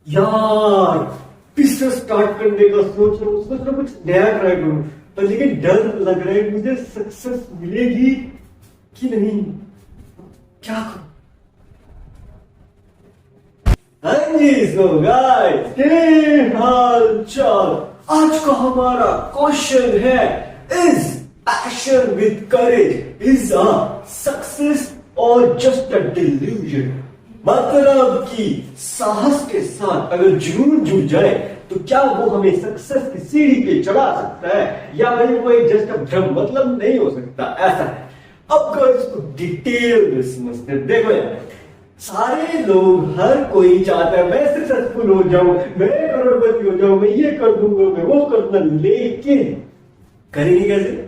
यार business start करने का सोच रहा कुछ नया ट्राई करूं, पर लेकिन डर लग रहा है मुझे सक्सेस मिलेगी कि नहीं। क्या करूं? हाँ जी, सो गाइस के हाल चाल। आज का हमारा क्वेश्चन है, is passion with courage is a success और जस्ट अ डिल्यूजन। मतलब कि साहस के साथ अगर जुनून जुड़ जाए तो क्या वो हमें सक्सेस की सीढ़ी पे चढ़ा सकता है, या भाई वो एक जस्ट भ्रम, मतलब नहीं हो सकता, ऐसा है। अब इसको डिटेल में समझते हैं। देखो यार, सारे लोग, हर कोई चाहता है मैं सक्सेसफुल हो जाऊं, मैं करोड़पति हो जाऊं, मैं ये कर दूंगा, मैं वो कर दूंगा, लेकिन करेंगे कैसे?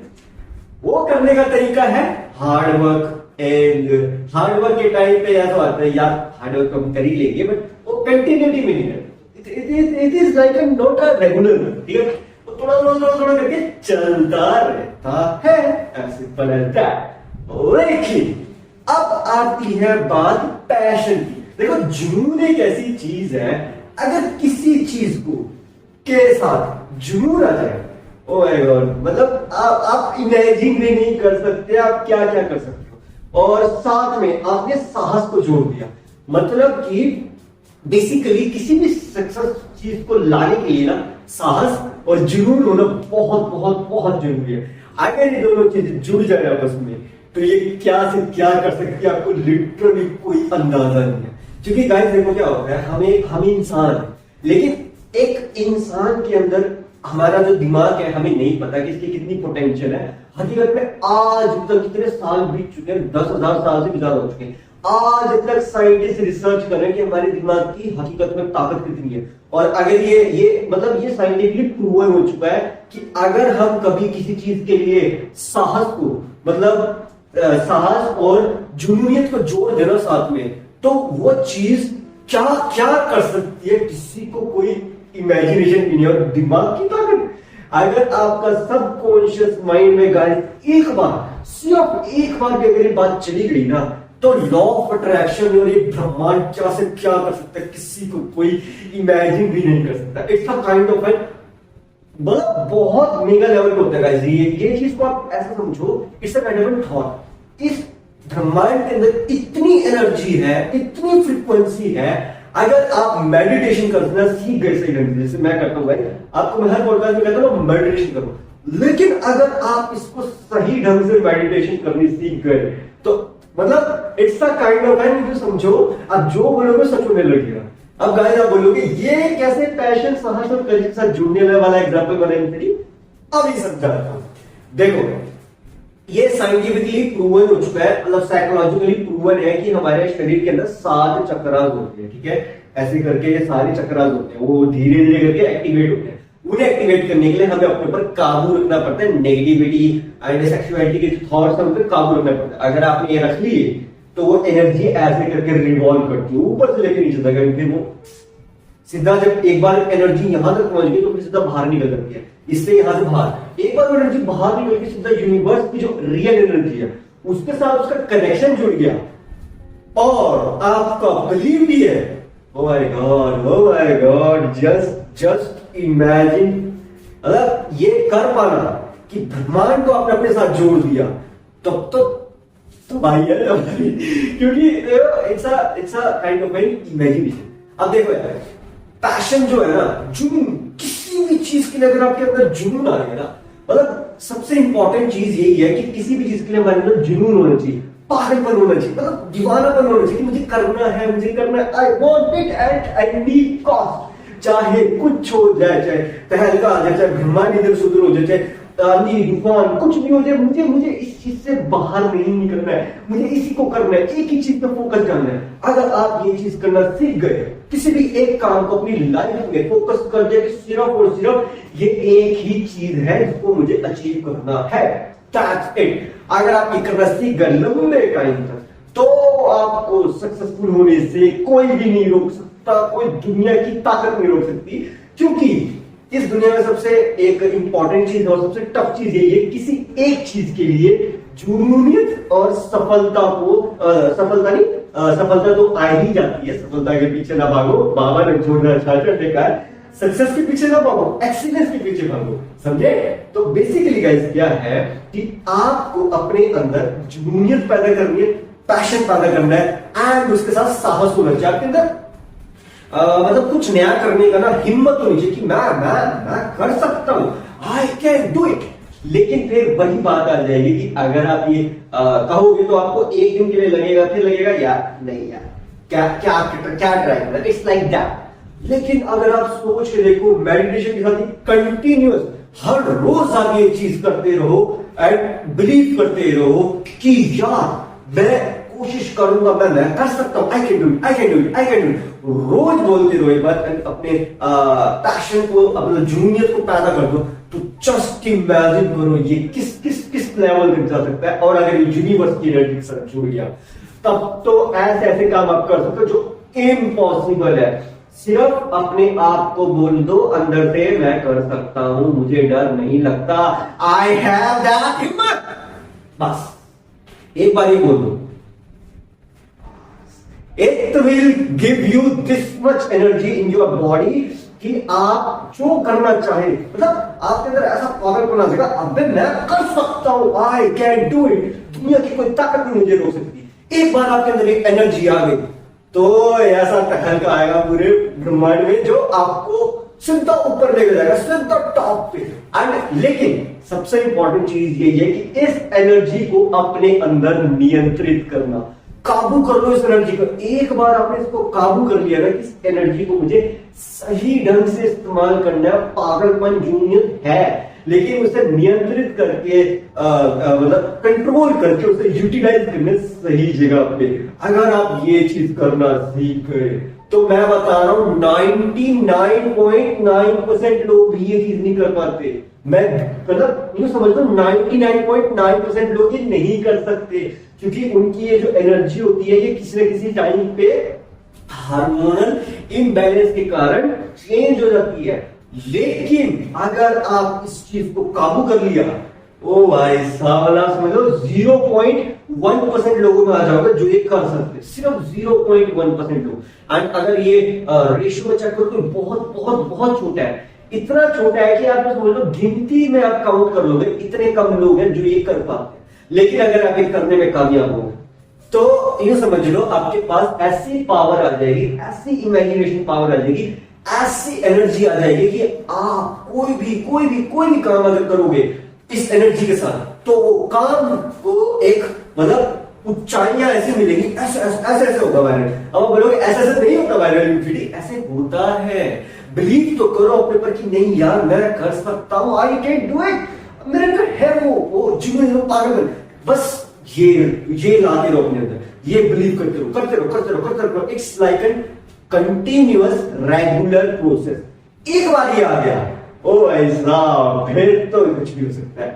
वो करने का तरीका है hard work. And hard work के टाइम पे ऐसा आता है, यार हार्ड वर्क हम कर ही लेंगे, बट वो कंटिन्यूटी में नहीं है। It is like not a regular, ठीक है? वो थोड़ा करके चलता रहता है, ऐसे बनता है। लेकिन अब आती है बात पैशन की। देखो, जुनून एक ऐसी चीज है, अगर किसी चीज को के साथ जुनून आ जाए, ओ माय गॉड, मतलब आप इमेजिन भी नहीं कर सकते आप क्या क्या कर सकते हो। और साथ में आपने साहस को जोड़ दिया, मतलब कि बेसिकली किसी भी सक्सेस चीज को लाने के लिए ना साहस और जुनून होना बहुत बहुत बहुत जरूरी है। अगर ये दोनों चीजें जुड़ जाए आपस में तो ये क्या से क्या कर सकती है, आपको लिटरली कोई अंदाजा नहीं है। क्योंकि गाइस देखो क्या होता है, हम इंसान है, लेकिन एक इंसान के अंदर हमारा जो दिमाग है, हमें नहीं पता कि इसकी कितनी पोटेंशियल है। हकीकत में आज तक कितने साल बीत चुके हैं, 10,000 साल से भी ज्यादा हो चुके हैं। आज तक साइंटिस्ट रिसर्च कर रहे हैं कि हमारे दिमाग की हकीकत में ताकत कितनी है। और अगर ये मतलब ये साइंटिफिकली प्रूवन हो चुका है कि अगर हम कभी किसी चीज के लिए साहस को, मतलब साहस और जुनूनियत को जोड़ देना साथ में, तो वो चीज क्या क्या कर सकती है, किसी को कोई इमेजिनेशन भी नहीं। और दिमाग की ताकत, अगर आपका सबकॉन्शियस माइंड में गाइस एक बार, सिर्फ एक बार भी अगर ये बात चली गई ना, तो लॉ ऑफ अट्रैक्शन और ये ब्रह्मांड क्या से क्या कर सकता है, किसी को कोई इमेजिन भी नहीं कर सकता। It's a kind of an, मतलब बहुत मेगा लेवल पे होता है गाइस। ये चीज को आप ऐसा समझो, it's a kind of an thought. इस ब्रह्मांड के अंदर इतनी एनर्जी है, इतनी फ्रीक्वेंसी है। अगर आप मेडिटेशन करना सीख गए सही ढंग से, जैसे मैं करता हूं भाई, आपको मैं हर पॉडकास्ट में कहता हूं मेडिटेशन करो, लेकिन अगर आप इसको सही ढंग से मेडिटेशन करनी सीख गए तो मतलब it's a kind of an, समझो आप जो बोलोगे सच होने लगेगा। अब गाइस आप बोलोगे ये कैसे पैशन साहस और करियर के साथ जुड़ने वाला एग्जांपल बनाने, अभी समझाता हूं। देखो, ये साइंटिफिकली प्रूवन हो चुका है, मतलब साइकोलॉजिकली प्रूवन है कि हमारे शरीर के अंदर 7 चक्रास होते हैं, ठीक है? ऐसे करके ये सारे चक्रास होते हैं, वो धीरे धीरे करके एक्टिवेट होते हैं। उन्हें एक्टिवेट करने के लिए हमें अपने ऊपर काबू रखना पड़ता है। नेगेटिविटी एंड सेक्सुअलिटी के जो थॉट्स हैं उन पर काबू रखना पड़ता है। अगर आपने ये रख लिए तो वो एनर्जी ऐसे करके रिवॉल्व करती है, ऊपर से लेकर नीचे तक, फिर वो सीधा जब एक बार एनर्जी यहां तक पहुंच गई तो फिर सीधा बाहर निकल जाती है, इससे यहां से बाहर। एक बार वो एनर्जी बाहर निकल के सीधा यूनिवर्स की जो रियल एनर्जी है उसके साथ उसका कनेक्शन जुड़ गया, और आपका बिलीव भी है। Oh my God, oh my God, just imagine, मतलब ये कर पाना कि ब्रह्मांड को आपने अपने साथ जोड़ दिया, तब तो भाई है क्योंकि it's a kind of imagination. अब देखो यार, पैशन जो है ना, जुनून, किसी भी चीज के लिए अगर आपके अंदर जुनून आ गया ना, मतलब सबसे इंपॉर्टेंट चीज यही है कि किसी भी चीज के लिए हमारे अंदर जुनून होना चाहिए, पागलपन होना चाहिए, मतलब दीवानापन होना चाहिए कि मुझे करना है, मुझे करना है, I want it at any cost. चाहे कुछ हो जाए, चाहे तहलका आ जाए, चाहे ब्रह्मांड इधर से उधर हो जाए, चाहे आंधी तूफान कुछ भी हो जाए, मुझे इस चीज से बाहर नहीं निकलना है, मुझे इसी को करना है, एक ही चीज पे फोकस करना है। अगर आप ये चीज करना सीख गए, किसी भी एक काम को अपनी लाइफ में फोकस कर दिया कि सिर्फ और सिर्फ ये एक ही चीज है जिसको मुझे अचीव करना है, दैट्स इट। अगर आप ये करना सीख गए लंबे टाइम तक, तो आपको सक्सेसफुल होने से कोई भी नहीं रोक सकता, कोई दुनिया की ताकत नहीं रोक सकती। क्योंकि इस दुनिया में सबसे एक इंपॉर्टेंट चीज और सबसे टफ चीज यही है, किसी एक चीज के लिए जुनूनियत और सफलता को सफलता नहीं सफलता तो आ ही जाती है। सफलता के पीछे ना भागो, बाबा ने छोड़ना अच्छा देखा है, सक्सेस के पीछे ना भागो, एक्सीलेंस के पीछे भागो, समझे? तो बेसिकली गाइस क्या है कि आपको अपने अंदर जुनूनियत पैदा करनी है, पैशन पैदा करना है एंड उसके साथ साहस होना चाहिए आपके अंदर। मतलब कुछ नया करने का ना हिम्मत होनी चाहिए कि मैं कर सकता हूं, आई कैन डू इट। लेकिन फिर वही बात आ जाएगी कि अगर आप ये कहोगे तो आपको एक दिन के लिए लगेगा, फिर लगेगा यार नहीं यार क्या क्या क्या ट्राई करना, इट्स लाइक दैट। लेकिन अगर आप सोच के देखो, मेडिटेशन के साथ कंटिन्यूअस हर रोज आप ये चीज करते रहो एंड बिलीव करते रहो कि यार मैं कोशिश करूंगा, मैं कर सकता हूं, I can do it, I can do it, I can do it. रोज बोलते रहो ये बात, अपने पैशन को, अपने जुनूनियत को पैदा कर दो। तो जस्ट इमेजिन करो ये किस किस किस लेवल तक जा सकता है। और अगर यूनिवर्स की एनर्जी के साथ जुड़ गया तब तो ऐसे ऐसे काम आप कर सकते हो जो इम्पॉसिबल है। सिर्फ अपने आप को बोल दो अंदर से, मैं कर सकता हूं, मुझे डर नहीं लगता, आई हैव दैट हिम्मत। बस एक बार ही बोल दो, it will give you this much energy in your body कि आप जो करना चाहे, मतलब आपके अंदर ऐसा पावर बना जाएगा, अबे मैं कर सकता हूं, आई कैन डू इट, दुनिया की कोई ताकत नहीं मुझे रोक सकती। एक बार आपके अंदर एक एनर्जी आ गई तो ऐसा टहलका आएगा पूरे ब्रह्मांड में जो आपको सीधा ऊपर लेके जाएगा, सीधा टॉप पे। एंड लेकिन सबसे इंपॉर्टेंट चीज यही है कि इस एनर्जी को अपने अंदर नियंत्रित करना, काबू कर लो इस एनर्जी को। एक बार आपने इसको काबू कर लिया ना, इस एनर्जी को मुझे सही ढंग से इस्तेमाल करना है, पागलपन जूनियत है, लेकिन उसे नियंत्रित करके मतलब कंट्रोल करके उसे यूटिलाइज करने सही जगह पे। अगर आप ये चीज करना सीख गए तो मैं बता रहा हूं 99.9% लोग भी ये चीज नहीं कर पाते। मैं मतलब यूं समझ लो 99.9% लोग ये नहीं कर सकते, क्योंकि उनकी ये जो एनर्जी होती है ये किसी न किसी टाइम पे हार्मोनल इम्बैलेंस के कारण चेंज हो जाती है। लेकिन अगर आप इस चीज को काबू कर लिया, ओ भाई साहब समझो 0.1% लोगों में आ जाओगे जो ये कर सकते, सिर्फ 0.1% लोग। एंड अगर ये रेशियो में चेक करो तो बहुत बहुत बहुत छोटा है, इतना छोटा है कि आप समझ लो गिनती में आप काउंट कर लोगे, इतने कम लोग हैं जो ये कर पाते हैं। लेकिन अगर आप ये करने में कामयाब हो तो ये समझ लो आपके पास ऐसी पावर आ जाएगी, ऐसी इमेजिनेशन पावर आ जाएगी, ऐसी एनर्जी आ जाएगी कि आप कोई भी काम अगर करोगे इस एनर्जी के साथ तो काम को एक मतलब ऊंचाइयां ऐसी मिलेंगी, ऐसे होगा वायरल। अब बोलोगे ऐसे नहीं होता वायरल यूनिवर्सिटी, ऐसे होता है। बिलीव तो करो अपने पर कि नहीं यार मैं कर सकता हूं, आई कैन डू इट, मेरे अंदर है वो जीवन पागल। बस ये लाते रहो अपने अंदर, ये बिलीव करते रहो। It's like an continuous regular process. एक बार ये आ गया, ओ ऐसा फिर तो कुछ भी हो सकता है,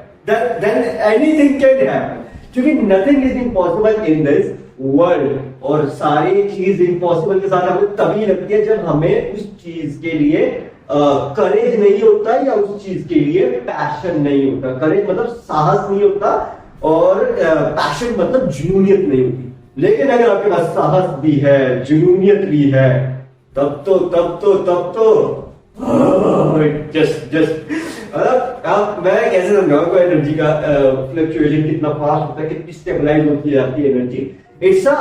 then anything can happen, क्योंकि nothing is impossible in this world। और सारी चीज इम्पॉसिबल के साथ हमें तभी लगती है जब हमें उस चीज के लिए करेज नहीं होता या उस चीज के लिए पैशन नहीं होता। करेज मतलब साहस नहीं होता और पैशन मतलब जुनूनियत नहीं होती। लेकिन अगर आपके पास साहस भी है, जुनूनियत भी है, तब तो जस्ट अब मैं कैसे समझाऊंगा एनर्जी का फ्लक्चुएशन कितना फास्ट होता है, कितनी स्टेबलाइज होती जाती है energy. It's a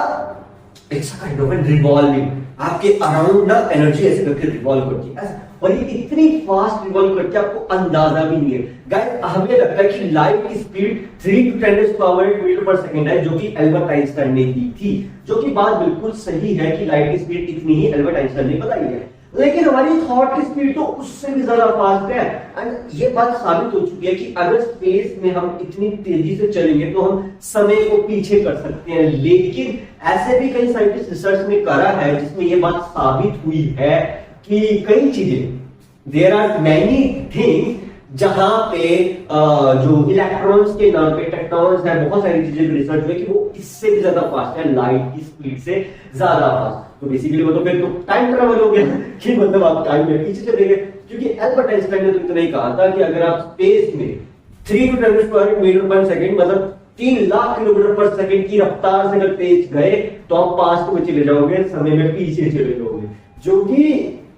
kind of revolving, आपके अराउंड ना एनर्जी ऐसे करके रिवॉल्व करती है, और ये इतनी फास्ट रिवॉल्व करती है आपको अंदाजा भी नहीं है। गाइस हमें लगता है कि लाइट की स्पीड 3 to 10 मीटर पर सेकंड है, जो कि एल्बर्ट आइंस्टाइन ने दी थी, जो कि बात बिल्कुल सही है कि लाइट की स्पीड इतनी ही एल्बर्ट आइंस्टाइन ने बताई है। लेकिन हमारी थॉट की स्पीड तो उससे भी ज्यादा फास्ट है। एंड ये बात साबित हो चुकी है कि अगर स्पेस में हम इतनी तेजी से चलेंगे तो हम समय को पीछे कर सकते हैं। लेकिन ऐसे भी कई साइंटिस्ट रिसर्च में करा है जिसमें ये बात साबित हुई है कि कई चीजें, देयर आर मैनी थिंग्स जहां पे जो इलेक्ट्रॉन्स के नाम पे टेक्टोन्स है, बहुत सारी चीजें रिसर्च हुई कि वो इससे भी ज्यादा फास्ट है, लाइट की स्पीड से ज्यादा फास्ट। तो बेसिकली वो तो फिर तो टाइम ट्रेवल हो गया कि मतलब आप टाइम में पीछे चले गए, क्योंकि एल्बर्ट आइंस्टाइन ने तो इतना ही कहा था कि अगर आप स्पेस में 3 to 10 मीटर पर सेकंड मतलब 3 लाख किलोमीटर पर सेकंड की रफ्तार से अगर तेज गए तो आप पास्ट में चले जाओगे, समय में पीछे चले जाओगे, जो कि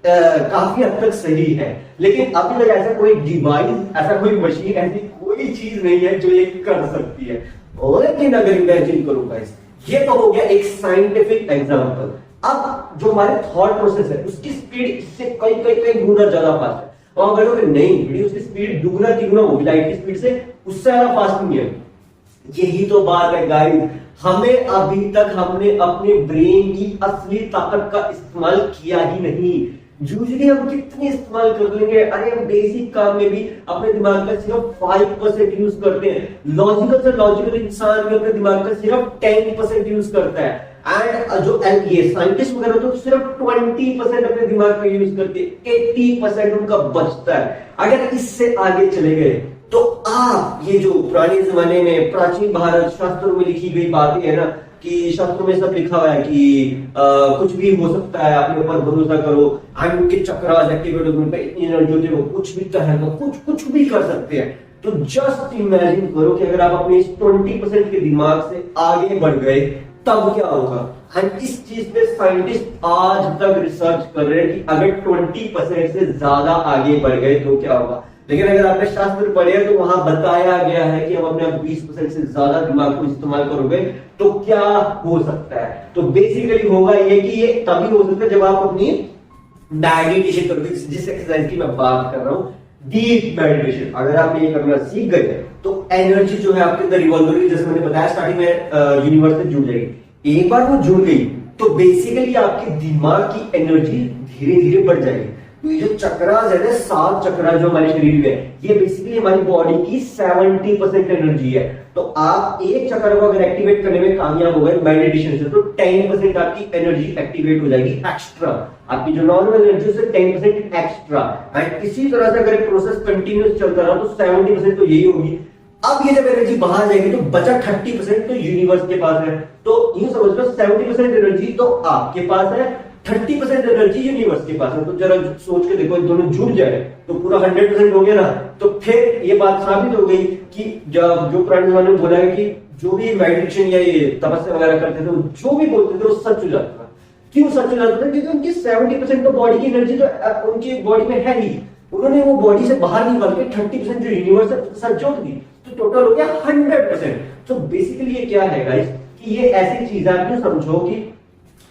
काफी हद तक सही है। लेकिन अभी तक ऐसा कोई डिवाइस, ऐसा कोई मशीन, ऐसी कोई चीज नहीं है जो ये कर सकती है। लेकिन अगर इमेजिन करो गाइस, ये तो हो गया एक साइंटिफिक एग्जांपल। अब जो हमारे थॉट प्रोसेस है उसकी स्पीड इससे कई कई कई गुना ज्यादा फास्ट है। और अगर लोग नहीं, वीडियो की स्पीड दुगुना तिगुना होगी लाइट की स्पीड से, उससे ज्यादा फास्ट नहीं है। यही तो बात है गाइस, हमें अभी तक हमने अपने ब्रेन की असली ताकत का इस्तेमाल किया ही नहीं। यूजुअली हम कितने इस्तेमाल कर लेंगे, अरे हम बेसिक काम में भी अपने दिमाग का सिर्फ 5% यूज करते हैं। लॉजिकल से लॉजिकल इंसान भी अपने दिमाग का सिर्फ 10% यूज करता है। एंड जो ये साइंटिस्ट वगैरह तो सिर्फ 20% अपने दिमाग का यूज करते हैं, 80% उनका बचता है। अगर इससे आगे चले गए तो आप ये जो पुराने जमाने में प्राचीन भारत शास्त्रों में लिखी गई बातें है ना, कि शास्त्रों में सब लिखा हुआ है कि कुछ भी हो सकता है, अपने ऊपर भरोसा करो, हम के चक्रास एक्टिवेट होने पे इतनी एनर्जी होती है, कुछ भी कहेगा, कुछ भी कर सकते हैं। तो जस्ट इमेजिन करो कि अगर आप अपने इस 20% के दिमाग से आगे बढ़ गए तब क्या होगा। हम इस चीज पे साइंटिस्ट आज तक रिसर्च कर रहे हैं कि अगर 20% से ज्यादा आगे बढ़ गए तो क्या होगा। लेकिन अगर आपने शास्त्र पढ़े तो वहां बताया गया है कि हम अपने 20% से ज्यादा दिमाग को इस्तेमाल करोगे तो क्या हो सकता है। तो बेसिकली होगा ये कि ये तभी हो सकता है जब आप अपनी मेडिटेशन करोगे, जिस एक्सरसाइज की मैं बात कर रहा हूं, डीप मेडिटेशन। अगर आप ये करना सीख गए तो एनर्जी जो है आपके अंदर रिवॉल्व हो रही है, जैसे मैंने बताया स्टार्टिंग में, यूनिवर्स से जुड़ जाएगी। एक बार वो जुड़ गई तो बेसिकली आपके दिमाग की एनर्जी धीरे धीरे बढ़ जाएगी। तो ये जो चक्रास है ना, 7 चक्रा जो हमारे शरीर में है, ये बेसिकली हमारी बॉडी की 70% एनर्जी है। तो आप एक चक्र को अगर एक्टिवेट करने में कामयाब हो गए मेडिटेशन से, तो 10% आपकी एनर्जी एक्टिवेट हो जाएगी एक्स्ट्रा। आपकी जो नॉर्मल एनर्जी से 10% एक्स्ट्रा। एंड इसी तरह से अगर प्रोसेस कंटिन्यूस चलता रहा तो 70% तो यही होगी। अब ये जब एनर्जी बाहर जाएगी तो बचा 30% तो यूनिवर्स के पास है। तो यूं समझ लो 70% एनर्जी तो आपके पास है, 30% एनर्जी यूनिवर्स के पास है। तो जरा सोच के देखो, दोनों जुड़ जाए तो पूरा 100% हो गया ना। तो फिर ये बात साबित हो गई कि जब जो पुराने जमाने में बोला है कि जो भी मेडिटेशन या ये तपस्या वगैरह करते थे, जो भी बोलते थे वो सच हो जाता था। क्यों सच हो जाता था? क्योंकि उनकी 70% तो बॉडी की एनर्जी तो उनकी बॉडी में है ही। उन्होंने वो बॉडी से बाहर निकाल के 30% जो यूनिवर्स है उसके साथ जोड़ दी, तो टोटल हो गया 100%। तो बेसिकली ये क्या है गाइस, कि ये ऐसी चीज है, आप समझो कि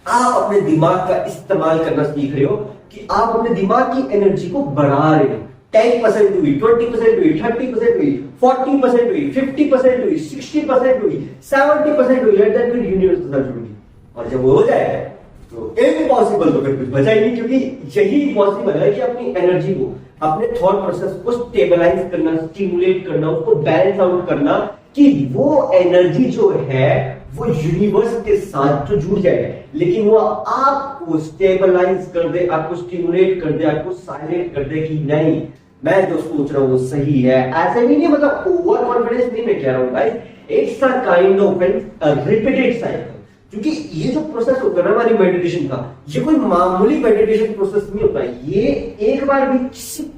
आप अपने दिमाग का इस्तेमाल करना सीख रहे हो, कि आप अपने दिमाग की एनर्जी को बढ़ा रहे हो। 10% हुई, 20% हुई, 30% हुई, 40% हुई, 50% हुई, 60% हुई, 70% हुई, यूनिवर्स के साथ जुड़ गई। और जब वो हो जाए तो इम्पॉसिबल तो फिर कुछ बचा ही नहीं, क्योंकि यही पॉसिबल है कि अपनी एनर्जी को, अपने थॉट प्रोसेस को स्टेबलाइज करना, स्टिमुलेट करना, उसको बैलेंस आउट करना, कि वो एनर्जी जो है वो यूनिवर्स के साथ तो जुड़ जाए, लेकिन वो आपको स्टेबलाइज कर दे, आपको स्टिमुलेट कर दे, आपको साइलेंट कर दे कि नहीं मैं जो सोच रहा हूं वो सही है। ऐसे भी नहीं, मतलब ओवर कॉन्फिडेंस नहीं मैं कह रहा हूं guys, it's a kind of repeated cycle. क्योंकि ये जो प्रोसेस होता है ना हमारी मेडिटेशन का, ये कोई मामूली मेडिटेशन प्रोसेस नहीं होता है। ये एक बार भी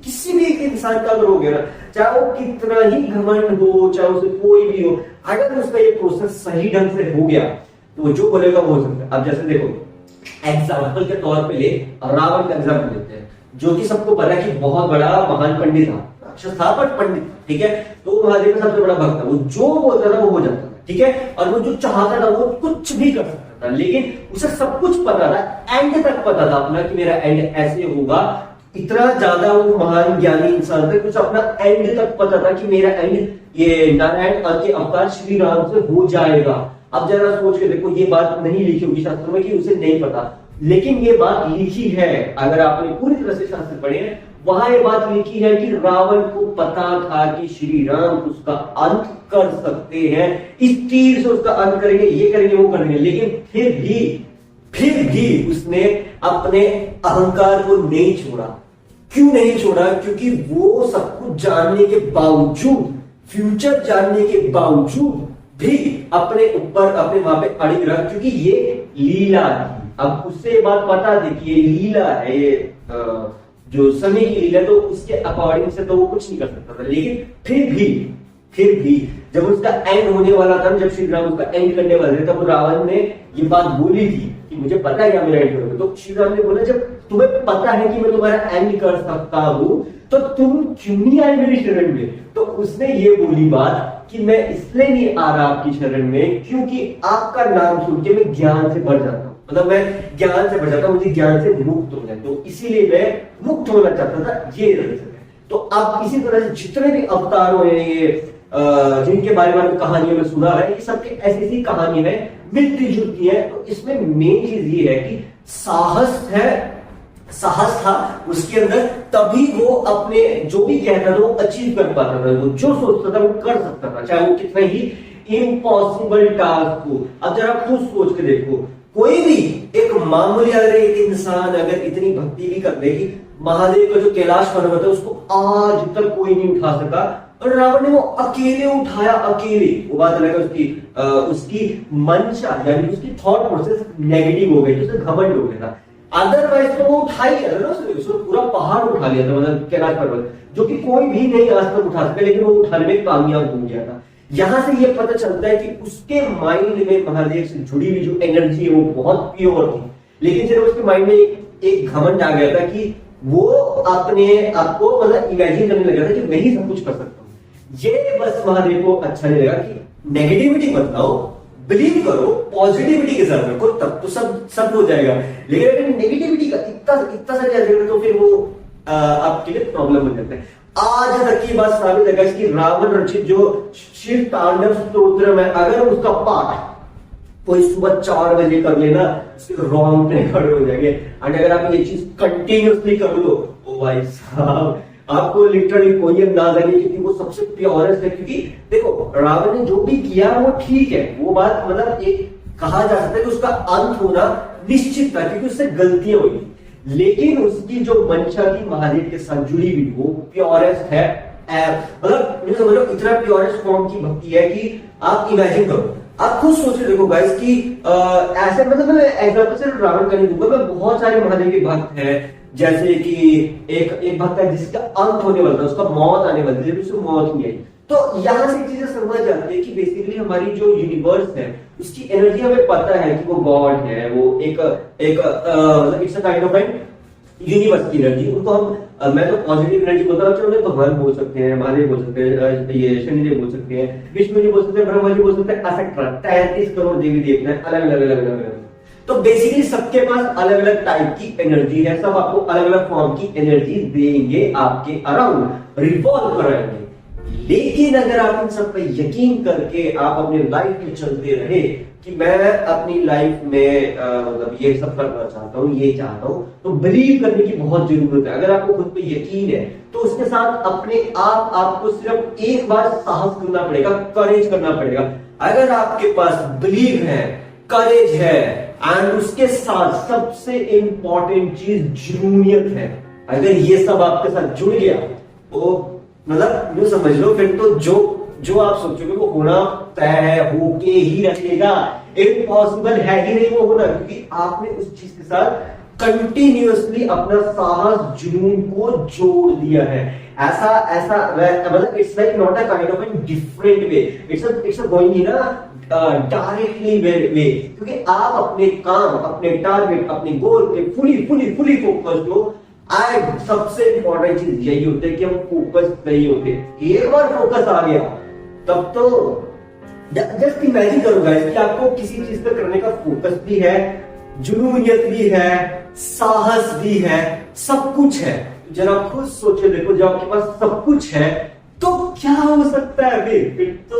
किसी भी एक इंसान का अगर हो गया ना, चाहे वो कितना ही घमंड हो, चाहे उसे कोई भी हो, अगर उसका ये प्रोसेस सही ढंग से हो गया तो जो बोलेगा वो हो सकता है। अब जैसे देखो, एग्जाम्पल के तौर पे ले रावण का एग्जाम्पल लेते हैं, जो कि सबको पता है कि बहुत बड़ा महान पंडित था, राक्षस था बट पंडित, ठीक है। तो महादेव का सबसे बड़ा भक्त था, वो जो बोलता था वो हो जाता था, ठीक है। और वो जो चाहता था वो कुछ भी कर सकता था, लेकिन उसे सब कुछ पता था, एंड तक पता था अपना कि मेरा एंड ऐसे होगा। इतना ज्यादा वो महान ज्ञानी इंसान था, कुछ अपना एंड तक पता था कि मेरा एंड ये नारायण के अवतार श्री राम से हो जाएगा। अब जरा सोच के देखो, ये बात नहीं लिखी होगी शास्त्र में कि उसे नहीं पता, लेकिन ये बात लिखी है। अगर आपने पूरी तरह से शास्त्र पढ़े हैं, वहां ये बात लिखी है कि रावण को पता था कि श्री राम उसका अंत कर सकते हैं, इस तीर से उसका अंत करेंगे, ये करेंगे, वो करेंगे, लेकिन फिर भी उसने अपने अहंकार को नहीं छोड़ा। क्यों नहीं छोड़ा? क्योंकि वो सब कुछ जानने के बावजूद, फ्यूचर जानने के बावजूद भी अपने ऊपर, अपने वहां पे अड़िग रहा, क्योंकि ये लीला थी। अब उससे बात पता थी कि ये लीला है, ये जो समय की लीला, तो उसके अकॉर्डिंग से तो वो कुछ नहीं कर सकता था, लेकिन फिर भी जब उसका एंड होने वाला था, जब श्री राम उसका एंड करने वाले थे, तब रावण ने ये बात बोली थी कि मुझे पता है मेरा एंड होगा। तो श्री राम ने बोला जब तुम्हें पता है कि मैं तुम्हारा एंड कर सकता हूं तो तुम क्यों नहीं आए मेरी शरण में। तो उसने ये बोली बात कि मैं इसलिए नहीं आ रहा आपकी शरण में क्योंकि आपका नाम सुन के मैं ज्ञान से भर जाता हूं, मतलब मैं ज्ञान से भर जाता हूं, मुझे ज्ञान से मुक्त होना है, तो इसीलिए मैं मुक्त होना चाहता था, ये रीजन है। तो अब इसी तरह से जितने भी अवतार हुए ये जिनके बारे में कहानियों में सुना है, ये सबके ऐसी ऐसी कहानी है, मिलती जुलती है। तो इसमें मेन चीज ये है कि साहस है, साहस था उसके अंदर, तभी वो अपने जो भी कहता था वो अचीव कर पाता था, वो जो सोचता था वो कर सकता था, चाहे वो कितना ही इम्पॉसिबल टास्क हो। अब जरा खुद सोच के देखो, कोई भी एक मामूली अगर एक इंसान अगर इतनी भक्ति भी कर देगी, महादेव का जो कैलाश पर्वत है उसको आज तक कोई नहीं उठा सका, और रावण ने वो अकेले उठाया, अकेले। वो बात अलग है उसकी उसकी मंशा यानी उसकी थॉट प्रोसेस नेगेटिव हो गई, उसे घमंड हो गया था। अदरवाइज तो वो उठा ही ना, उसने पूरा पहाड़ उठा लिया था, मतलब कैलाश पर्वत, जो कि कोई भी नहीं आज तक उठा सका, लेकिन वो उठाने में कामयाब हो गया था। यहां से ये पता चलता है कि उसके माइंड में महादेव से जुड़ी हुई जो एनर्जी है वो बहुत प्योर थी, लेकिन सिर्फ उसके माइंड में एक घमंड आ गया था कि वो अपने आप को मतलब इमेजिन करने लगा था कि मैं ही सब कुछ कर सकता हूँ। ये बस महादेव को अच्छा नहीं लगा कि नेगेटिविटी मत लाओ, बिलीव करो, पॉजिटिविटी के साथ रखो, तब तो सब हो जाएगा। लेकिन अगर नेगेटिविटी का इतना सा क्या तो फिर वो आपके लिए प्रॉब्लम हो जाता है। आज तक की बात साबित है कि रावण रचित जो शिव तांडव स्तोत्र में अगर उसका पाठ कोई सुबह 4 बजे कर लेना, रोंगटे खड़े हो जाएंगे। एंड अगर आप ये चीज कंटिन्यूअसली कर लो, ओ भाई साहब, आपको लिटरली कोई अंदाजा नहीं, क्योंकि वो सबसे प्योरेस्ट है। क्योंकि देखो रावण ने जो भी किया वो ठीक है, वो बात मतलब एक कहा जा सकता है कि उसका अंत होना निश्चित था, क्योंकि उससे गलतियां हुई, लेकिन उसकी जो मंशा थी महादेव के साथ जुड़ी हुई वो प्योरेस्ट है। मतलब समझ लो इतना प्योरेस्ट फॉर्म की भक्ति है कि आप इमेजिन करो, आप खुद सोच के देखो गाइस कि ऐसे मतलब मैं एग्जांपल सिर्फ रावण का नहीं दूंगा, मैं बहुत सारे महादेव के भक्त हैं, जैसे कि एक भक्त है जिसका अंत होने वाला था, उसका मौत आने वाली थी, उसको मौत नहीं आई। तो यहां से चीजें समझ जाती है कि बेसिकली हमारी जो यूनिवर्स है उसकी एनर्जी हमें पता है कि वो गॉड है, वो एक it's a kind of an universe की एनर्जी। उनको हम मैं तो पॉजिटिव एनर्जी बोलता हूँ, चलो भगवान बोल सकते हैं, महादेव बोल सकते हैं, ये शनिदेव बोल सकते हैं, विष्णु जी बोल सकते हैं, ब्रह्मा जी बोल सकते हैं, एसेट्रा 33 करोड़ देवी देवता है, अलग अलग। तो बेसिकली सबके पास अलग अलग टाइप की एनर्जी है, सब आपको अलग अलग फॉर्म की एनर्जी देंगे, आपके अराउंड रिवॉल्व कराएंगे। लेकिन अगर आप इन सब पे यकीन करके आप अपने लाइफ में चलते रहे कि मैं अपनी लाइफ में मतलब ये सब करना चाहता हूँ, ये चाहता हूँ, तो बिलीव करने की बहुत जरूरत है। अगर आपको खुद पे यकीन है तो उसके साथ अपने आप आपको सिर्फ एक बार साहस करना पड़ेगा, करेज करना पड़ेगा। अगर आपके पास बिलीव है, करेज है, एंड उसके साथ सबसे इंपॉर्टेंट चीज जुनूनियत है, अगर ये सब आपके साथ जुड़ गया तो मतलब यूं समझ लो फिर तो जो आप सोचोगे वो होना तय है, होके ही रहेगा, इम्पॉसिबल है ही नहीं वो होना, क्योंकि आपने उस चीज के साथ कंटिन्यूअसली अपना साहस जुनून को जोड़ दिया है। ऐसा मतलब it's like not a kind of an different way, it's a going in a directly way, क्योंकि आप अपने काम, अपने टारगेट, अपने गोल पे फुली फोकस्ड हो। आज सबसे इंपॉर्टेंट चीज यही होती है कि हम फोकस नहीं होते। एक बार फोकस आ गया तब तो जस्ट इमेजिन करो गाइस कि आपको किसी चीज पे करने का फोकस भी है, जुनूनियत भी है, साहस भी है, सब कुछ है। जरा खुद सोचे देखो, जब आपके पास सब कुछ है तो क्या हो सकता है, फिर तो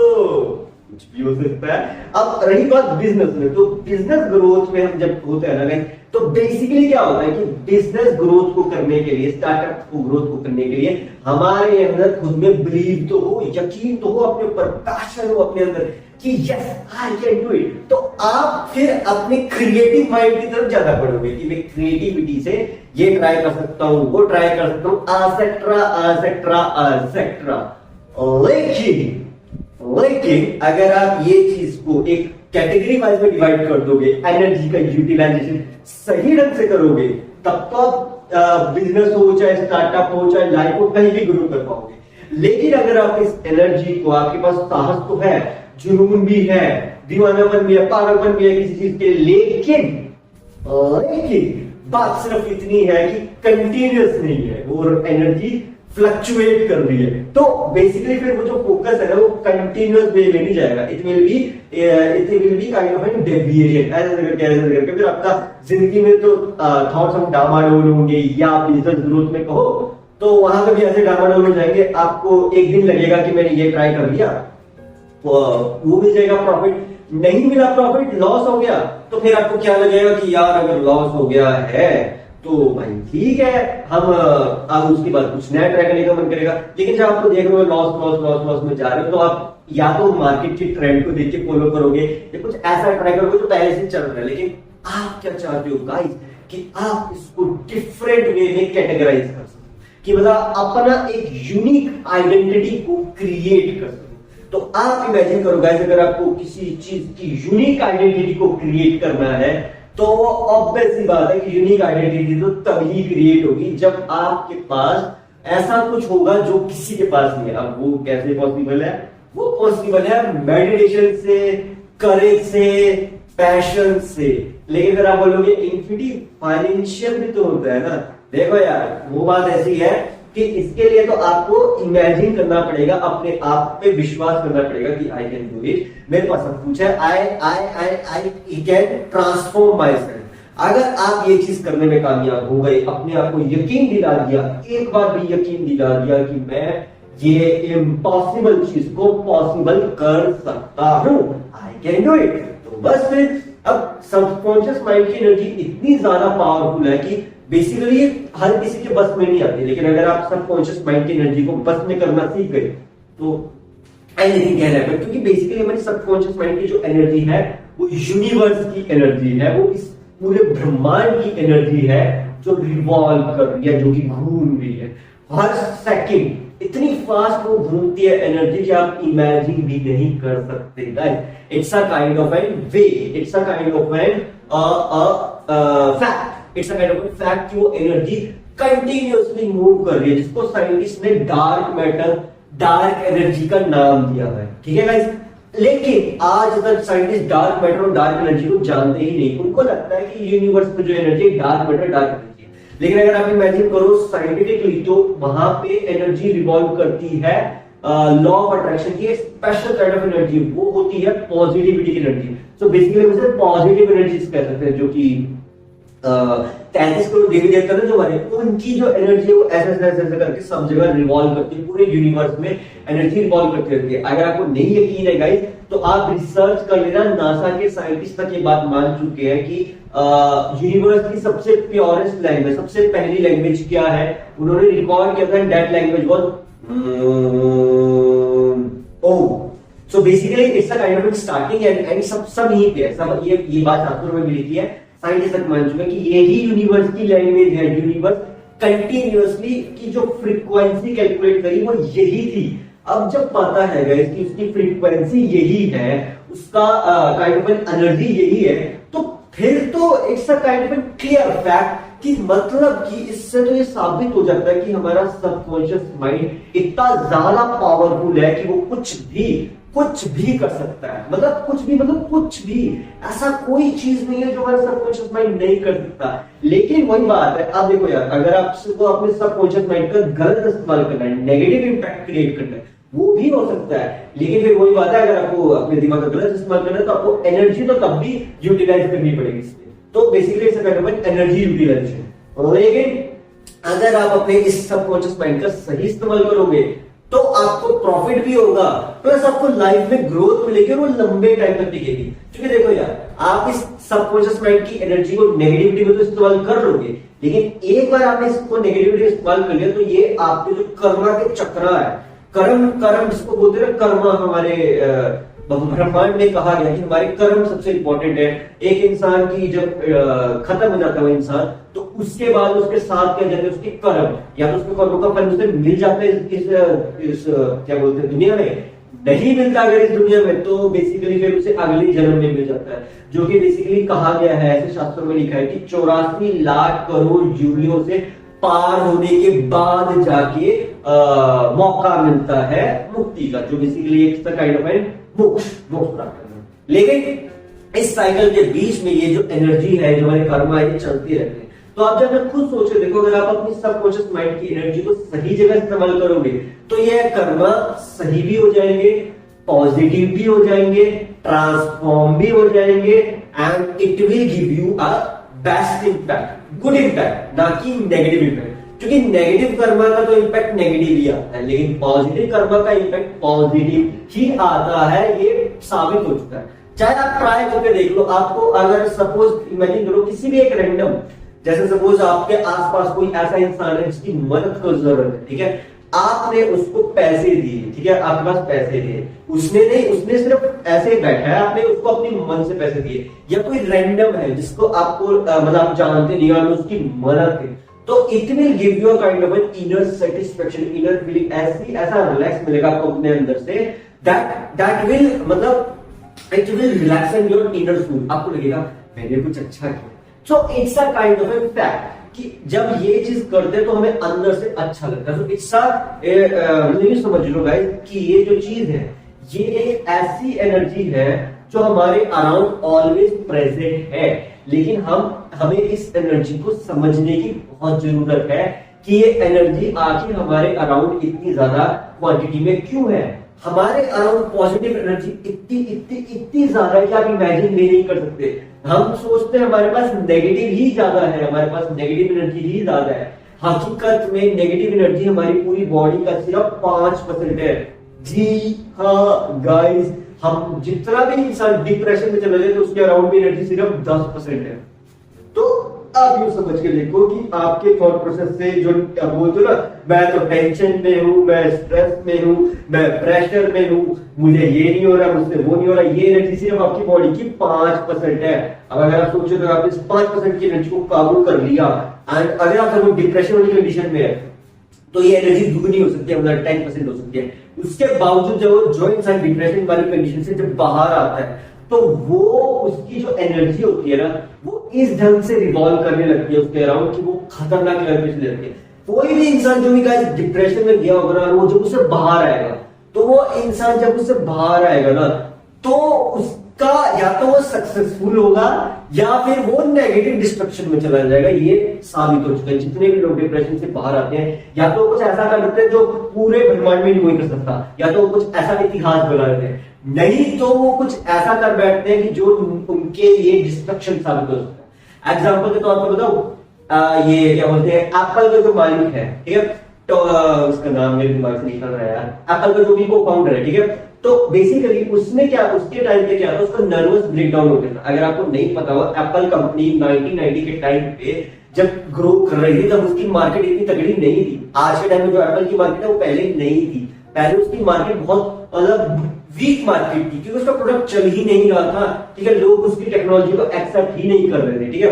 कुछ भी हो सकता है। अब रही बात बिजनेस में, तो बिजनेस ग्रोथ में हम जब होते हैं ना, तो बेसिकली क्या होता है कि बिजनेस ग्रोथ को करने के लिए, स्टार्टअप को ग्रोथ को करने के लिए हमारे अंदर खुद में बिलीव तो हो, यकीन तो हो, अपने ऊपर पैशन हो अपने अंदर कि yes I can do it. तो आप फिर अपने क्रिएटिव माइंड की तरफ ज्यादा बढ़ोगे कि मैं क्रिएटिविटी से ये ट्राई कर सकता हूँ, वो ट्राई कर सकता हूँ, एसेट्रा। लेकिन अगर आप ये चीज को एक कैटेगरी वाइज में डिवाइड कर दोगे, एनर्जी का यूटिलाइजेशन सही ढंग से करोगे, तब तो आप बिजनेस हो, चाहे स्टार्टअप हो, चाहे लाइफ हो, कहीं भी ग्रो कर पाओगे। लेकिन अगर आप इस एनर्जी को, आपके पास साहस तो है, जुनून भी है, दीवानापन भी है, पागलपन भी है किसी चीज के, लेकिन बात सिर्फ इतनी है कि कंटिन्यूअस नहीं है और एनर्जी फ्लक्चुएट कर रही है। तो बेसिकली फिर वो जो फोकस है ना वो कंटिन्यूअस वे में नहीं जाएगा, it will be kind of an deviation, ऐसे करके फिर आपका जिंदगी में तो थॉट्स हम डामाडोल होंगे, या आप बिजनेस ग्रोथ में कहो तो वहां पे भी ऐसे डामाडोल हो जाएंगे। आपको एक दिन लगेगा कि मैंने ये ट्राई कर लिया, वो मिल जाएगा प्रॉफिट, नहीं मिला प्रॉफिट, लॉस हो गया, तो फिर आपको क्या लगेगा कि यार अगर लॉस हो गया है तो भाई ठीक है, हम अब उसके बाद कुछ नया ट्राई करने का मन करेगा। लेकिन जब आपको देख रहे हो लॉस लॉस लॉस लॉस में जा रहे हो, तो आप या तो मार्केट के ट्रेंड को देख के फॉलो करोगे या कुछ ऐसा ट्राई करोगे जो पहले से चल रहा है। लेकिन आप क्या चाहते हो गाइस कि आप इसको डिफरेंट वे में कैटेगराइज कर सको, कि मतलब अपना एक यूनिक आइडेंटिटी को क्रिएट कर सको। तो आप इमेजिन करो गाइस, अगर आपको किसी चीज की यूनिक आइडेंटिटी को क्रिएट करना है तो वो ऑब्वियस सी बात है कि यूनिक आइडेंटिटी तो तभी क्रिएट होगी जब आपके पास ऐसा कुछ होगा जो किसी के पास नहीं है। अब वो कैसे पॉसिबल है? वो पॉसिबल है मेडिटेशन से, करेज से, पैशन से। लेकिन अगर आप बोलोगे इन्फिनिटी फाइनेंशियल भी तो होता है ना, देखो यार वो बात ऐसी है कि इसके लिए तो आपको इमेजिन करना पड़ेगा, अपने आप पे विश्वास करना पड़ेगा कि आई कैन डू इट, मेरे पास सब कुछ है, I can transform my self. अगर आप ये चीज करने में कामयाब हो गए, अपने आप को यकीन दिला दिया, एक बार भी यकीन दिला दिया कि मैं ये इम्पॉसिबल चीज को पॉसिबल कर सकता हूं, आई कैन डू इट, तो बस फिर अब सबकॉन्शियस माइंड की एनर्जी इतनी ज्यादा पावरफुल है कि बेसिकली हर किसी के बस में नहीं आती। लेकिन अगर आप सबकॉन्शियस माइंड की एनर्जी को बस में करना सीख गए तो एनीथिंग कैन हैपन, क्योंकि बेसिकली हमारी सबकॉन्शियस माइंड की जो एनर्जी है वो यूनिवर्स की एनर्जी है, वो इस पूरे ब्रह्मांड की एनर्जी है जो रिवॉल्व कर रही है, जो कि घूम रही है हर सेकंड। इतनी फास्ट वो घूमती है एनर्जी कि आप इमेजिन भी नहीं कर सकते guys. It's a kind of an way, it's a kind of an fact, it's a kind of fact कि वो एनर्जी कंटिन्यूअसली मूव कर रही है, जिसको साइंटिस्ट ने डार्क मैटर, डार्क एनर्जी का नाम दिया है। ठीक है गाइस, लेकिन आज तक साइंटिस्ट डार्क मैटर और डार्क एनर्जी को जानते ही नहीं। उनको लगता है कि यूनिवर्स में जो energy dark matter, dark energy. लेकिन अगर आप इमेजिन करो साइंटिफिकली, तो वहां पे एनर्जी रिवॉल्व करती है लॉ ऑफ अट्रैक्शन की एक स्पेशल काइंड ऑफ एनर्जी, वो होती है पॉजिटिविटी की एनर्जी। सो बेसिकली उसे पॉजिटिव एनर्जीज कह सकते हैं, जो कि 33 करोड़ देवी देवता जो हमारे, उनकी जो एनर्जी है वो ऐसे करके सब जगह रिवॉल्व करती है, पूरे यूनिवर्स में एनर्जी रिवॉल्व करती रहती है। अगर आपको नहीं यकीन है गाइस, तो आप रिसर्च कर लेना, नासा के साइंटिस्ट तक ये बात मान चुके हैं कि यूनिवर्स की सबसे प्योरेस्ट लैंग्वेज, सबसे पहली लैंग्वेज क्या है, उन्होंने रिकॉर्ड किया था, that language was Om. So basically it's a kind of starting and सब यहीं पे है, सब ये बात शास्त्रों में भी लिखी है, साइंटिस्ट तक मान चुके हैं कि यही यूनिवर्स की लैंग्वेज है। यूनिवर्स कंटिन्यूअसली की जो फ्रीक्वेंसी कैलकुलेट करी वो यही थी। अब जब पता है गाइस कि उसकी फ्रीक्वेंसी यही है, उसका काइंड ऑफ एनर्जी यही है, तो फिर तो it's a kind of clear fact कि मतलब कि इससे तो ये साबित हो जाता है कि हमारा सबकॉन्शियस माइंड इतना ज्यादा पावरफुल है कि वो कुछ भी कर सकता है। मतलब कुछ भी, ऐसा कोई चीज नहीं है जो हमारा सबकॉन्शियस माइंड नहीं कर सकता। लेकिन वही बात है, अब देखो यार, अगर आपको अपने सबकॉन्शियस माइंड का गलत इस्तेमाल करना है, नेगेटिव इंपैक्ट क्रिएट करना है, वो भी हो सकता है। लेकिन फिर वही बात है, अगर आपको अपने दिमाग का गलत इस्तेमाल करना है तो आपको एनर्जी तो तब भी यूटिलाइज करनी पड़ेगी इसमें। तो basically it's a kind of energy utilisation. लेकिन अगर आप अपने इस सबकॉन्शियस माइंड का सही इस्तेमाल करोगे तो आपको प्रॉफिट भी होगा, प्लस आपको लाइफ में ग्रोथ मिलेगी और वो लंबे टाइम तक टिकेगी। क्योंकि देखो यार, आप इस सबकॉन्शियस माइंड की एनर्जी को नेगेटिविटी में तो इस्तेमाल कर लोगे, लेकिन एक बार आपने इसको नेगेटिविटी इस्तेमाल कर लिया तो ये आपके जो कर्मा के चक्र है, कर्म जिसको बोलते हैं कर्म, हमारे ब्रह्मांड में कहा गया कि हमारे कर्म सबसे इंपॉर्टेंट है। एक इंसान की जब खत्म हो जाता है वो इंसान, तो उसके बाद उसके साथ क्या जाते हैं उसके कर्म, या तो उसके कर्मों का फल उसे मिल जाता है इस क्या बोलते हैं दुनिया में, नहीं मिलता अगर इस दुनिया में तो बेसिकली फिर उसे अगले जन्म में मिल जाता है। जो कि बेसिकली कहा गया है, ऐसे शास्त्रों में लिखा है कि 84 लाख करोड़ योनियों से पार होने के बाद जाके मौका मिलता है मुक्ति का, जो बेसिकली एक काइंड ऑफ मोक्ष प्राप्त करना। लेकिन इस साइकिल के बीच में ये जो एनर्जी है, जो हमारे कर्म है, ये चलती रहती है। तो आप जब खुद सोचे देखो, अगर आप अपनी सबकॉन्शियस माइंड की एनर्जी को सही जगह इस्तेमाल करोगे तो ये कर्म सही भी हो जाएंगे, पॉजिटिव भी हो जाएंगे, ट्रांसफॉर्म भी हो जाएंगे, and it will give you a best impact, good impact, ना कि नेगेटिव इंपैक्ट। क्योंकि नेगेटिव कर्मा का तो इंपैक्ट नेगेटिव ही आता है, लेकिन पॉजिटिव कर्मा का इंपैक्ट पॉजिटिव ही आता है, ये साबित हो चुका है। चाहे आप ट्राई करके देख लो, आपको अगर सपोज इमेजिन करो किसी भी एक रैंडम, जैसे सपोज आपके आसपास कोई ऐसा इंसान है जिसकी मदद को जरूरत है, ठीक है, आपने उसको पैसे दिए, ठीक है, आपके पास पैसे दिए, उसने नहीं, उसने सिर्फ ऐसे बैठा है, आपने उसको अपनी मन से पैसे दिए, या कोई रैंडम है जिसको आपको मतलब आप जानते नहीं, आपने उसकी मदद की, तो it will give you a kind of an inner satisfaction, inner feeling, ऐसा रिलैक्स मिलेगा आपको अपने अंदर से, दैट विल मतलब it will relax in your inner soul. आपको लगेगा मैंने कुछ अच्छा किया। So it's a kind of a fact कि जब ये चीज करते हैं तो हमें अंदर से अच्छा लगता है। तो इट्स अ समझ लो गाइस कि ये जो चीज है, ये एक ऐसी एनर्जी है जो हमारे अराउंड ऑलवेज प्रेजेंट है, लेकिन हमें इस एनर्जी को समझने की बहुत जरूरत है कि ये एनर्जी आखिर हमारे अराउंड इतनी ज्यादा क्वांटिटी में क्यों है। हमारे अराउंड पॉजिटिव एनर्जी इतनी ज्यादा है कि आप इमेजिन भी नहीं कर सकते। हम सोचते हैं हमारे पास नेगेटिव ही ज्यादा है, हमारे पास नेगेटिव एनर्जी ही ज्यादा है। हकीकत में नेगेटिव एनर्जी हमारी पूरी बॉडी का सिर्फ 5% है। जी हाँ गाइस, हम जितना भी इंसान डिप्रेशन में चला जाए तो उसके अराउंड भी एनर्जी सिर्फ 10% है। तो आप यूं समझ के देखो कि आपके थॉट प्रोसेस से जो आप बोलते हो ना, मैं तो टेंशन में हूं, मैं स्ट्रेस में हूं, मैं प्रेशर में हूं, मुझे ये नहीं हो रहा, मुझसे वो नहीं हो रहा, ये एनर्जी सिर्फ आपकी बॉडी की 5% है। अब अगर आप सोचो तो आप इस 5% की एनर्जी को काबू कर लिया, एंड अगर आप डिप्रेशन वाली कंडीशन में है तो ये एनर्जी दुगनी हो सकती है, मतलब 10% हो सकती है। उसके बावजूद जो इंसान डिप्रेशन वाली कंडीशन से जब बाहर आता है तो वो उसकी जो एनर्जी होती है ना, वो इस ढंग से रिवॉल्व करने लगती है उसके अराउंड कि वो खतरनाक लेवल पे चली जाती है। कोई भी इंसान जो भी गाइस डिप्रेशन में गया होगा ना, वो जब उससे बाहर आएगा, तो वो इंसान जब उससे बाहर आएगा ना, तो उसका या तो वो सक्सेसफुल होगा या फिर वो नेगेटिव डिस्ट्रक्शन में चला जाएगा। ये साबित हो चुका है। जितने भी लोग डिप्रेशन से बाहर आते हैं, या तो कुछ ऐसा कर देते हैं जो पूरे ब्रह्मांड में कोई कर सकता, या तो कुछ ऐसा इतिहास बना देते हैं, नहीं तो वो कुछ ऐसा कर बैठते हैं कि जो उनके लिए डिस्ट्रक्शन साबित हो सकता है। एग्जाम्पल के तौर पर बताओ, ये क्या बोलते हैं, एप्पल का जो मालिक है, ठीक है, तो उसका नाम मेरे दिमाग से निकल रहा है यार, एप्पल का जो भी को फाउंडर है, ठीक है, तो बेसिकली उसने क्या, उसके टाइम पे क्या था, उसका नर्वस ब्रेकडाउन हो गया था। अगर आपको नहीं पता हो, एप्पल कंपनी 1990 के टाइम पे जब ग्रो कर रही थी, तब उसकी मार्केट इतनी तगड़ी नहीं थी। आज के टाइम में जो एप्पल की मार्केट है वो पहले नहीं थी। पहले उसकी मार्केट बहुत मतलब वीक मार्केट थी, क्योंकि उसका प्रोडक्ट चल ही नहीं रहा था, ठीक है, लोग उसकी टेक्नोलॉजी को एक्सेप्ट ही नहीं कर रहे थे, ठीक है।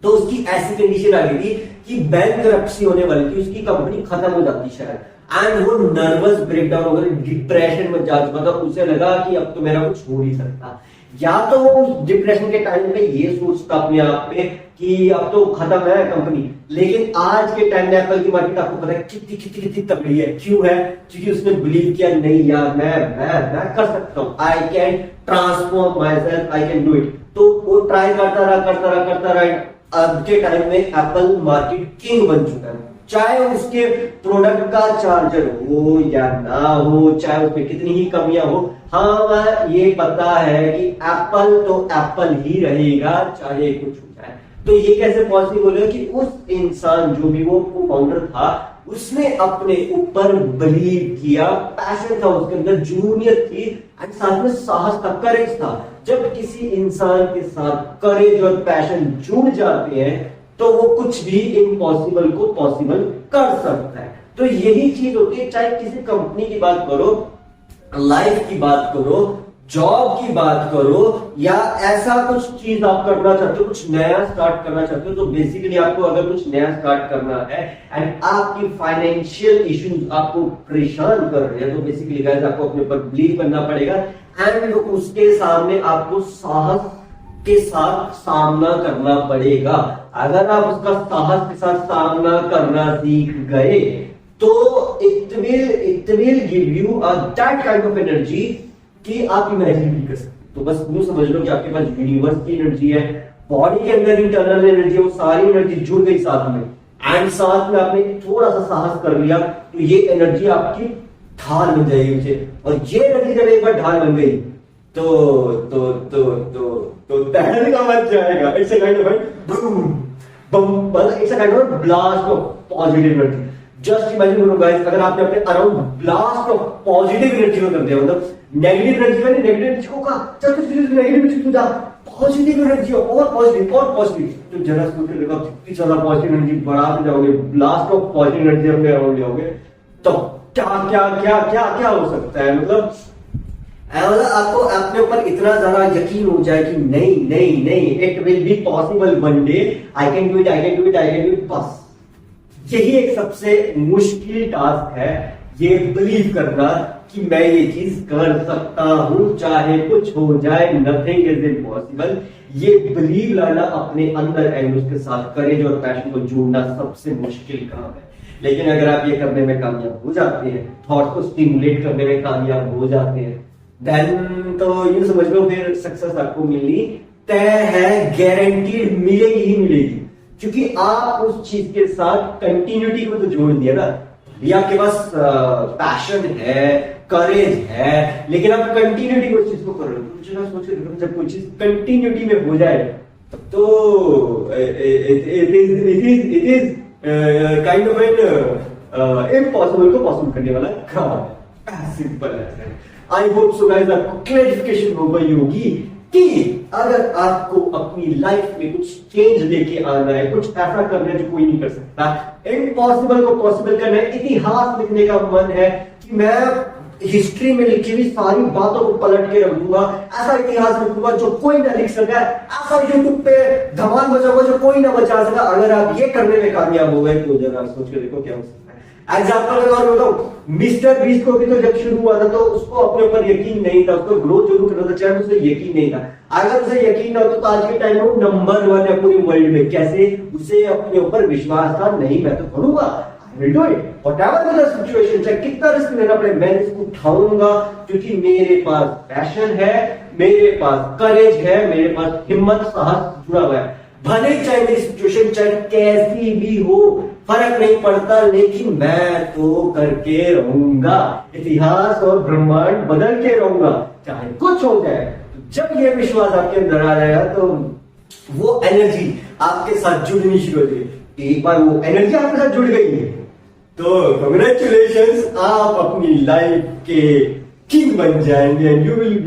तो उसकी ऐसी कंडीशन आ गई थी कि बैंकरप्सी होने वाली थी, उसकी कंपनी खत्म हो जाती शायद, एंड वो नर्वस ब्रेकडाउन हो गया, डिप्रेशन में जा चुका था। उसे लगा कि अब तो मेरा कुछ हो नहीं सकता। या तो वो डिप्रेशन के टाइम पे ये सोचता अपने आप में कि अब तो खत्म है कंपनी, लेकिन आज के टाइम में एप्पल की मार्केट आपको पता है कितनी कितनी कितनी तगड़ी है। क्यों है? क्योंकि उसने बिलीव किया, नहीं यार मैं कर सकता हूँ, I can transform my self, I can do it. तो वो ट्राई करता रहा। अब के टाइम में एप्पल मार्केट किंग बन चुका है। चाहे उसके प्रोडक्ट का चार्जर हो या ना हो, चाहे उसमें कितनी ही कमियां हो, हाँ ये पता है कि एप्पल तो एप्पल ही रहेगा, चाहे कुछ हो जाए। तो ये कैसे पॉसिबल है कि उस इंसान जो भी वो फाउंडर था, उसने अपने ऊपर बिलीव किया, पैशन था उसके अंदर, जूनियर थी, एंड साथ में साहस था, करेज था। जब किसी इंसान के साथ करेज और पैशन जुड़ जाते हैं तो वो कुछ भी इम्पॉसिबल को पॉसिबल कर सकता है। तो यही चीज होती है, चाहे किसी कंपनी की बात करो, लाइफ की बात करो, जॉब की बात करो, या ऐसा कुछ चीज आप करना चाहते हो, कुछ नया स्टार्ट करना चाहते हो, तो बेसिकली आपको अगर कुछ नया स्टार्ट करना है एंड आपकी फाइनेंशियल इश्यूज आपको परेशान कर रहे हैं, तो बेसिकली गाइस आपको अपने ऊपर बिलीव करना पड़ेगा, एंड उसके सामने आपको साहस के साथ सामना करना पड़ेगा। अगर आप उसका साहस के साथ सामना करना सीख गए तो it will give you that kind of energy कि आप इमेजिन नहीं कर सकते। तो बस यूं समझ लो कि आपके पास यूनिवर्स की एनर्जी है, बॉडी के अंदर इंटरनल एनर्जी है, वो सारी एनर्जी जुड़ गई साथ में, एंड साथ में आपने थोड़ा सा साहस कर लिया तो ये एनर्जी आपकी ढाल बन जाएगी उसे। और ये एनर्जी जब एक बार ढाल बन गई तो तहल का मच जाएगा। It's a kind of bomb, it's a kind of blast of positive energy. Just imagine करो गाइस, अगर आपने अपने around blast of positive energy को कर दिया, मतलब नेगेटिव एनर्जी में नेगेटिव एनर्जी को कहा चल तो नेगेटिव एनर्जी तू जा, पॉजिटिव एनर्जी और पॉजिटिव तो जरा सोच के देखो कितनी ज्यादा पॉजिटिव एनर्जी बढ़ाते जाओगे, ब्लास्ट ऑफ पॉजिटिव एनर्जी अपने अराउंड जाओगे तो क्या हो सकता है। मतलब आपको अपने ऊपर इतना ज्यादा यकीन हो जाए कि नहीं it will be possible one day, I can do it. बस यही एक सबसे मुश्किल टास्क है, ये बिलीव करना कि मैं ये चीज कर सकता हूं चाहे कुछ हो जाए, नथिंग इज इम्पॉसिबल। ये बिलीव लाना अपने अंदर एंड उसके साथ करेज और पैशन को जोड़ना सबसे मुश्किल काम है। लेकिन अगर आप ये करने में कामयाब हो जाते हैं, थॉट को स्टिमुलेट करने में कामयाब हो जाते हैं, देन तो यूं समझ लो फिर सक्सेस आपको मिलनी तय है, गारंटीड मिलेगी ही मिलेगी। क्योंकि आप उस चीज के साथ कंटिन्यूटी को तो जोड़ दिया ना। ये आपके पास पैशन है, करेज है, लेकिन आप कंटिन्यूटी को उस चीज को कर रहे हो। मुझे ना सोच रहे जब कोई चीज कंटिन्यूटी में हो जाए तब तो it is kind of an impossible को पॉसिबल करने वाला काम है। सिंपल है। आई होप सो गाइस आपको क्लैरिफिकेशन हो गई होगी कि अगर आपको अपनी लाइफ में कुछ चेंज लेके आना है, कुछ ऐसा करना है जो कोई नहीं कर सकता, इम्पॉसिबल को पॉसिबल करना है, इतिहास लिखने का मन है कि मैं हिस्ट्री में लिखी हुई सारी बातों को पलट के रख दूंगा, ऐसा इतिहास लिखूंगा जो कोई ना लिख सका, ऐसा यूट्यूब पे धमाल बचाऊंगा जो कोई ना बचा सका। अगर आप ये करने में कामयाब हो गए तो जरा सोच के देखो क्या हो सकता है। एग्जाम्पल के तौर पर बताऊं, मिस्टर बीस्ट को भी तो जब शुरू हुआ था तो उसको अपने ऊपर यकीन नहीं था, उसको ग्रो जरूर करना था, चाहे उसे यकीन नहीं था। अगर उसे यकीन ना हो तो आज के टाइम में नंबर 1 है पूरी वर्ल्ड में। कैसे? उसे अपने ऊपर विश्वास था, नहीं मैं तो करूंगा, I will do it whatever the situation, चाहे कितना रिस्क लेना पड़े मैं इसको उठाऊंगा, क्योंकि मेरे पास पैशन है, मेरे पास करेज है, मेरे पास हिम्मत साहस जुड़ा हुआ है। भले चाहे मेरी सिचुएशन चाहे कैसी भी हो, फर्क नहीं पड़ता, लेकिन मैं तो करके रहूंगा, इतिहास और ब्रह्मांड बदल के रहूंगा, चाहे कुछ हो जाए। तो जब ये विश्वास आपके अंदर आ जाएगा तो वो एनर्जी आपके साथ जुड़नी शुरू हो जाएगी। एक बार वो एनर्जी आपके साथ जुड़ गई है तो कांग्रेचुलेशंस, आप अपनी लाइफ के किंग बन जाएंगे and you will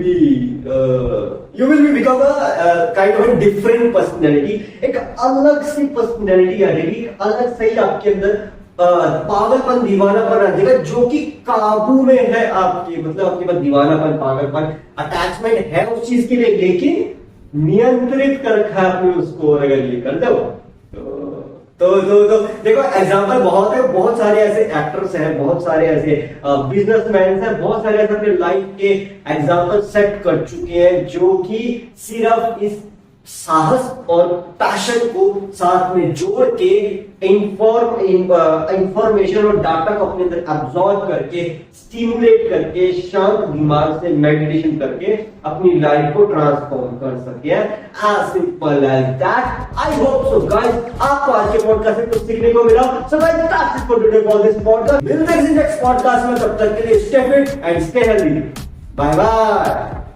be become a kind of different personality. एक अलग सी पर्सनैलिटी आ जाएगी, अलग से ही आपके अंदर पागलपन, दीवानापन आ जाएगा जो कि काबू में है आपके, मतलब आपके पास दीवानापन, पागलपन, अटैचमेंट है उस चीज के लिए, लेकिन नियंत्रित कर रखा है आपने उसको। और अगर ये कर दो तो देखो एग्जांपल बहुत है, बहुत सारे ऐसे एक्टर्स हैं, बहुत सारे ऐसे बिजनेसमैन हैं, बहुत सारे ऐसे अपने लाइफ के एग्जांपल सेट कर चुके हैं जो कि सिर्फ इस साहस और पैशन को साथ में जोड़ के इंफॉर्मेशन और डाटा को अपने अंदर एब्जॉर्ब करके, स्टिमुलेट करके, शांत दिमाग से मेडिटेशन करके अपनी लाइफ को ट्रांसफॉर्म कर सके। As simple as that. I hope so guys आपको आज के पॉडकास्ट से कुछ सीखने को मिला। So guys that's it for today for this podcast. मिलते हैं नेक्स्ट पॉडकास्ट में, तब तक के लिए stay fit and stay healthy. Bye bye.